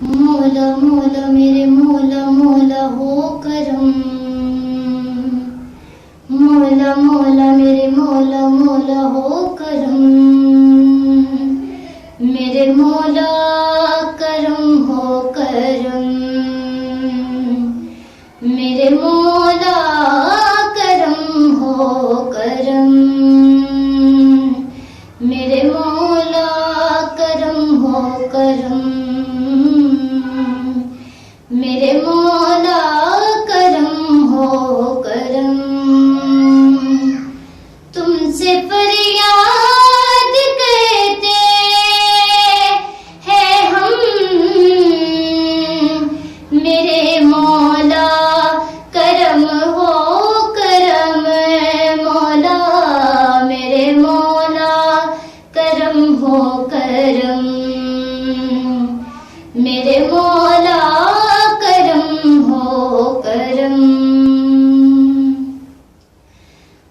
मौला मौला मेरे मौला मौला हो करम। मौला मौला मेरे मौला मौला हो करम। मेरे मौला करम हो करम। मेरे मौला करम हो करम। मेरे मौला करम हो करम। मेरे मौला करम हो करम। तुमसे फरियाद करते हैं हम। मेरे मौला करम हो करम। मौला मेरे मौला करम हो करम। मेरे मौला करम हो करम।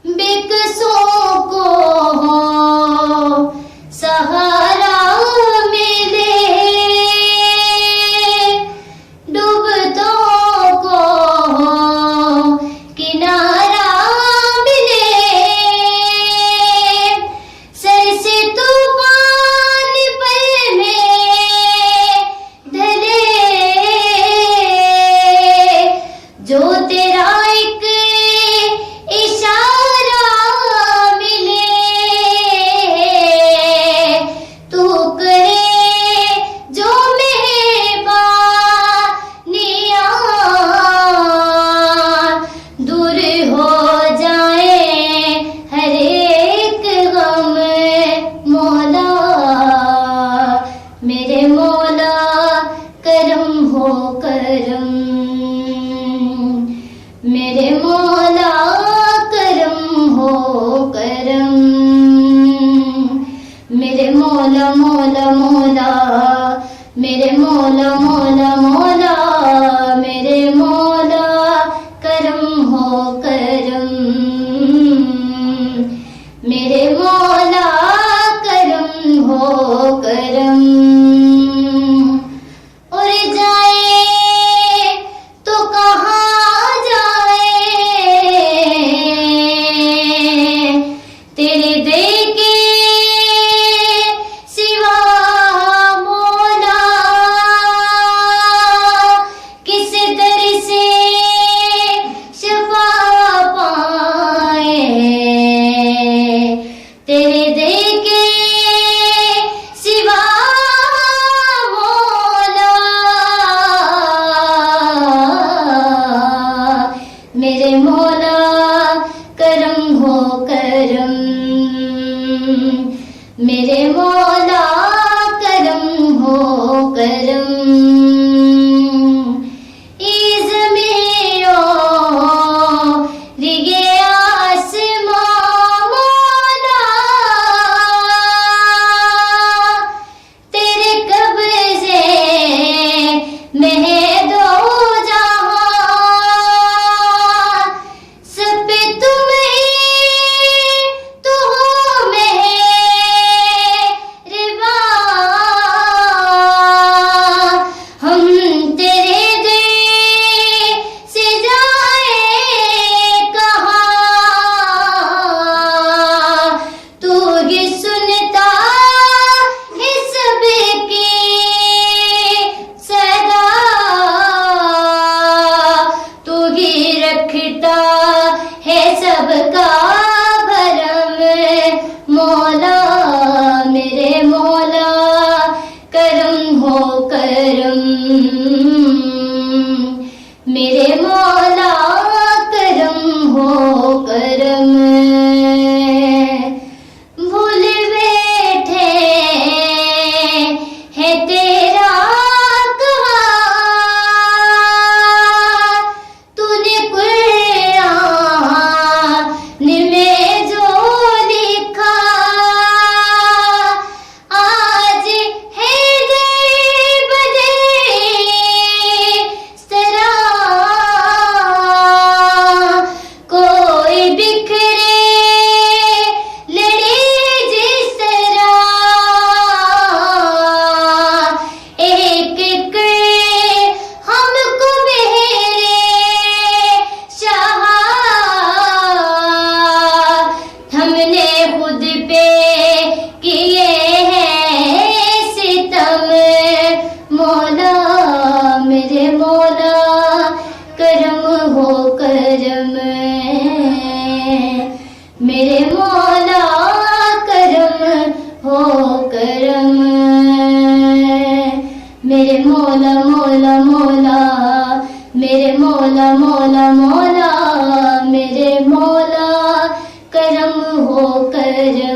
बेकसों को हो सहारा मिले। डूबतों को हो किनारा मिले। सर से तूफान पर में ढले। जो तेरा एक इशारा मिले। तू करे जो मेहरबानियां। दूर हो जाए हर एक गम। मौला मेरे मौला करम हो करम। मेरे मौला करम हो करम। मेरे मौला मौला मौला मेरे मौला मौला मौला मेरे मौला करम हो करम। मेरे मौला करम हो करम। और जाए तो कहाँ जाए। तेरे दे के सिवा मौला। किस दर से शफा पाए। तेरे दे के सिवा मौला। मेरे मौला करम हो करम। मेरे मौला करम हो करम। इस ज़मीं रिगे आसमां मौला। तेरे कब्ज़े में है दो जहां। सब पे तुम ही तो हो मेहरबान। हम तेरे दे से जाए कहाँ। तू ही सुनता है सबकी सदा। तू ही रखता है सबका भरम। मौला मेरे मौला करम हो करम। मेरे मौला करम हो करम। भूल बैठे है तेरा कहा। तूने कुरान में जो लिखा। आज है बदे मौला मेरे मौला करम हो करम